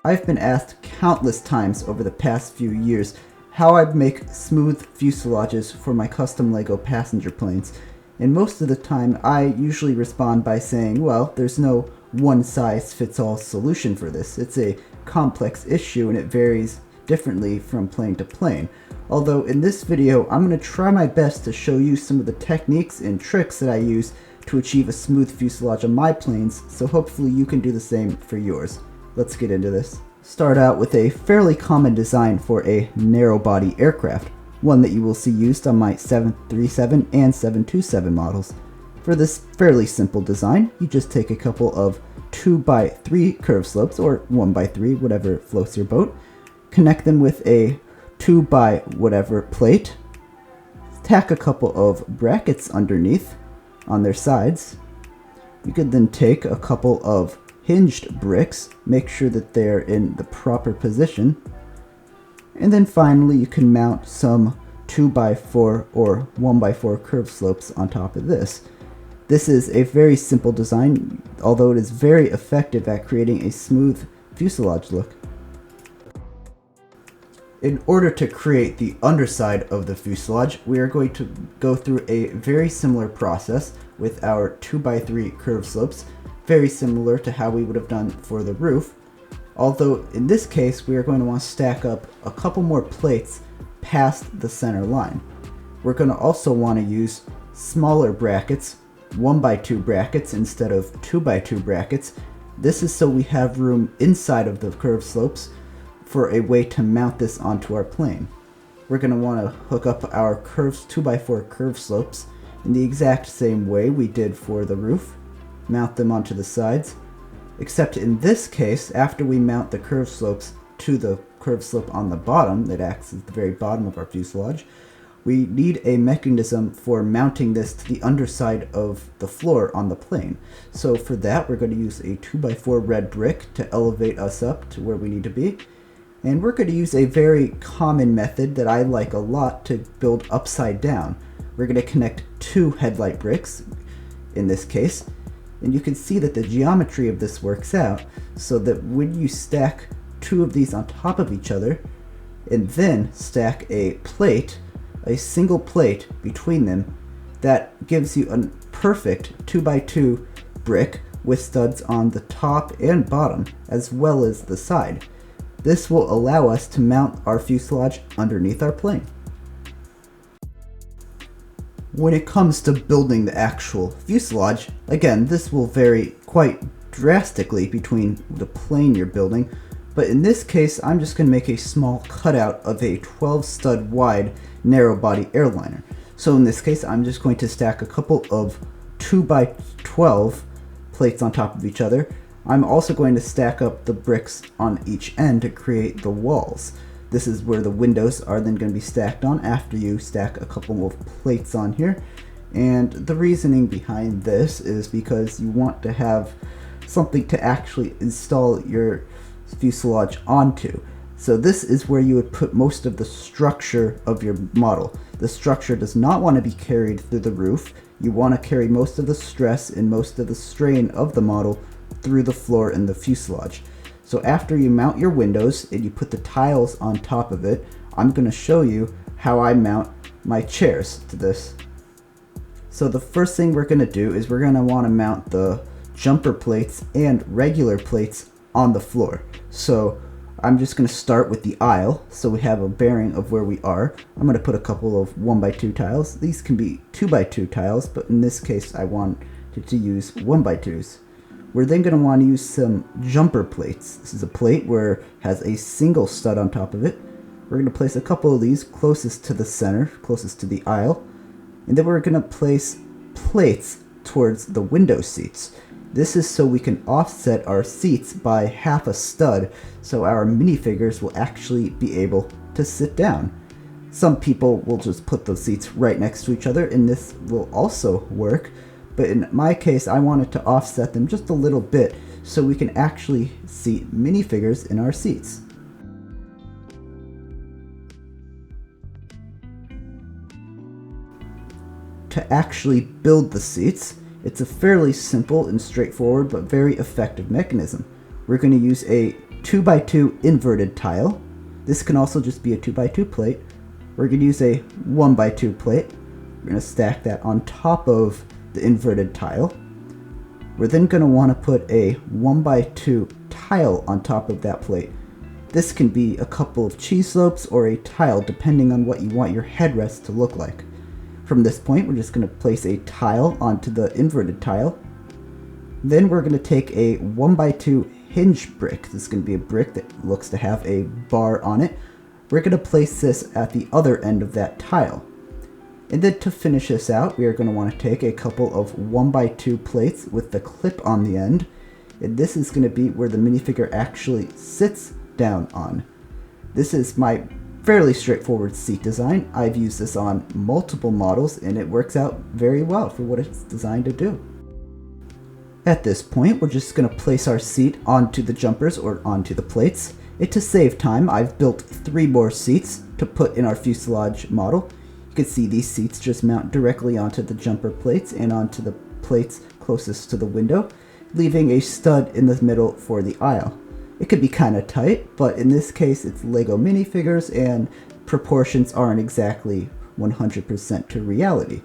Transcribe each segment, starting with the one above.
I've been asked countless times over the past few years how I make smooth fuselages for my custom LEGO passenger planes, and most of the time I usually respond by saying, well, there's no one-size-fits-all solution for this. It's a complex issue and it varies differently from plane to plane. Although in this video I'm going to try my best to show you some of the techniques and tricks that I use to achieve a smooth fuselage on my planes, so hopefully you can do the same for yours. Let's get into this. Start out with a fairly common design for a narrow-body aircraft, one that you will see used on my 737 and 727 models. For this fairly simple design, you just take a couple of 2x3 curve slopes, or 1x3, whatever floats your boat, connect them with a 2x whatever plate, tack a couple of brackets underneath on their sides. You could then take a couple of hinged bricks, make sure that they're in the proper position, and then finally you can mount some 2x4 or 1x4 curve slopes on top of this. This is a very simple design, although it is very effective at creating a smooth fuselage look. In order to create the underside of the fuselage, we are going to go through a very similar process with our 2x3 curve slopes, very similar to how we would have done for the roof, although in this case we are going to want to stack up a couple more plates past the center line. We're going to also want to use smaller brackets, 1x2 brackets instead of 2x2 brackets. This is so we have room inside of the curve slopes for a way to mount this onto our plane. We're going to want to hook up our 2x4 curve slopes in the exact same way we did for the roof. Mount them onto the sides, except in this case, after we mount the curve slopes to the curve slope on the bottom that acts as the very bottom of our fuselage, we need a mechanism for mounting this to the underside of the floor on the plane. So for that, we're going to use a 2x4 red brick to elevate us up to where we need to be. And we're going to use a very common method that I like a lot to build upside down. We're going to connect two headlight bricks in this case, and you can see that the geometry of this works out so that when you stack two of these on top of each other and then stack a plate, a single plate between them, that gives you a perfect 2x2 brick with studs on the top and bottom as well as the side. This will allow us to mount our fuselage underneath our plane. When it comes to building the actual fuselage, again, this will vary quite drastically between the plane you're building, but in this case, I'm just going to make a small cutout of a 12 stud wide narrow body airliner. So in this case, I'm just going to stack a couple of 2x12 plates on top of each other. I'm also going to stack up the bricks on each end to create the walls. This is where the windows are then going to be stacked on after you stack a couple of plates on here. And the reasoning behind this is because you want to have something to actually install your fuselage onto. So this is where you would put most of the structure of your model. The structure does not want to be carried through the roof. You want to carry most of the stress and most of the strain of the model through the floor and the fuselage. So after you mount your windows and you put the tiles on top of it, I'm going to show you how I mount my chairs to this. So the first thing we're going to do is we're going to want to mount the jumper plates and regular plates on the floor. So I'm just going to start with the aisle so we have a bearing of where we are. I'm going to put a couple of 1x2 tiles. These can be 2x2 tiles, but in this case I wanted to use 1x2s. We're then going to want to use some jumper plates. This is a plate where it has a single stud on top of it. We're going to place a couple of these closest to the center, closest to the aisle. And then we're going to place plates towards the window seats. This is so we can offset our seats by half a stud so our minifigures will actually be able to sit down. Some people will just put those seats right next to each other, and this will also work. But in my case, I wanted to offset them just a little bit so we can actually seat minifigures in our seats. To actually build the seats, it's a fairly simple and straightforward but very effective mechanism. We're going to use a 2x2 inverted tile. This can also just be a 2x2 plate. We're going to use a 1x2 plate. We're going to stack that on top of the inverted tile. We're then going to want to put a 1x2 tile on top of that plate. This can be a couple of cheese slopes or a tile depending on what you want your headrest to look like. From this point, we're just going to place a tile onto the inverted tile. Then we're going to take a 1x2 hinge brick. This is going to be a brick that looks to have a bar on it. We're going to place this at the other end of that tile. And then to finish this out, we are going to want to take a couple of 1x2 plates with the clip on the end. And this is going to be where the minifigure actually sits down on. This is my fairly straightforward seat design. I've used this on multiple models and it works out very well for what it's designed to do. At this point, we're just going to place our seat onto the jumpers or onto the plates. And to save time, I've built 3 more seats to put in our fuselage model. You can see these seats just mount directly onto the jumper plates and onto the plates closest to the window, leaving a stud in the middle for the aisle. It could be kind of tight, but in this case it's Lego minifigures and proportions aren't exactly 100% to reality.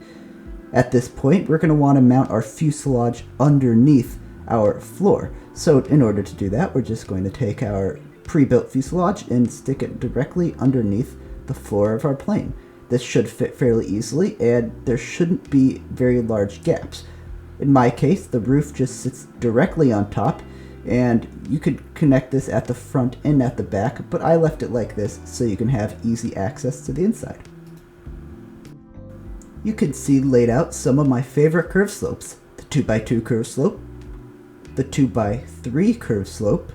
At this point, we're going to want to mount our fuselage underneath our floor. So in order to do that, we're just going to take our pre-built fuselage and stick it directly underneath the floor of our plane. This should fit fairly easily and there shouldn't be very large gaps. In my case, the roof just sits directly on top, and you could connect this at the front and at the back, but I left it like this so you can have easy access to the inside. You can see laid out some of my favorite curve slopes. The 2x2 curve slope, the 2x3 curve slope,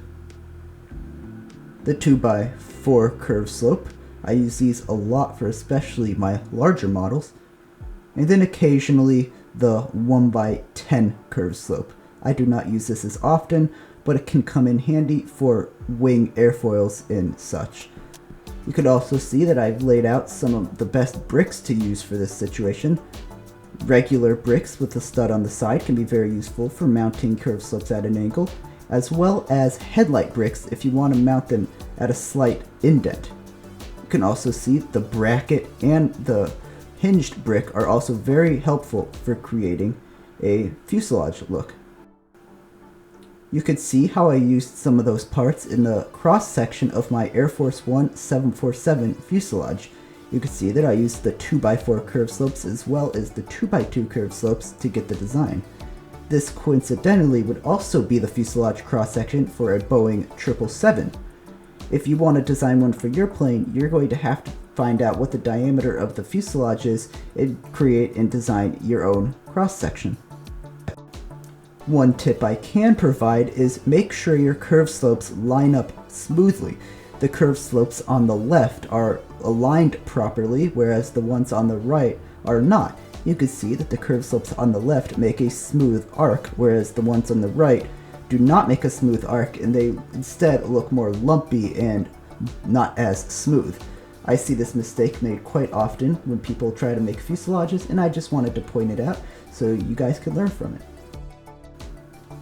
the 2x4 curve slope. I use these a lot for especially my larger models. And then occasionally the 1x10 curve slope. I do not use this as often, but it can come in handy for wing airfoils and such. You could also see that I've laid out some of the best bricks to use for this situation. Regular bricks with a stud on the side can be very useful for mounting curve slopes at an angle, as well as headlight bricks if you want to mount them at a slight indent. You can also see the bracket and the hinged brick are also very helpful for creating a fuselage look. You could see how I used some of those parts in the cross section of my Air Force One 747 fuselage. You can see that I used the 2x4 curve slopes as well as the 2x2 curve slopes to get the design. This coincidentally would also be the fuselage cross section for a Boeing 777. If you want to design one for your plane, you're going to have to find out what the diameter of the fuselage is and create and design your own cross section. One tip I can provide is make sure your curve slopes line up smoothly. The curve slopes on the left are aligned properly, whereas the ones on the right are not. You can see that the curve slopes on the left make a smooth arc, whereas the ones on the right do not make a smooth arc, and they instead look more lumpy and not as smooth. I see this mistake made quite often when people try to make fuselages, and I just wanted to point it out so you guys can learn from it.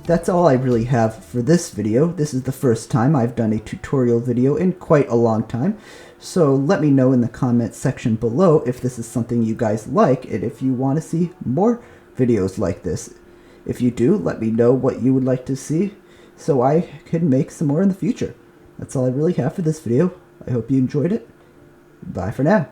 That's all I really have for this video. This is the first time I've done a tutorial video in quite a long time, so let me know in the comment section below if this is something you guys like and if you want to see more videos like this. If you do, let me know what you would like to see so I can make some more in the future. That's all I really have for this video. I hope you enjoyed it. Bye for now.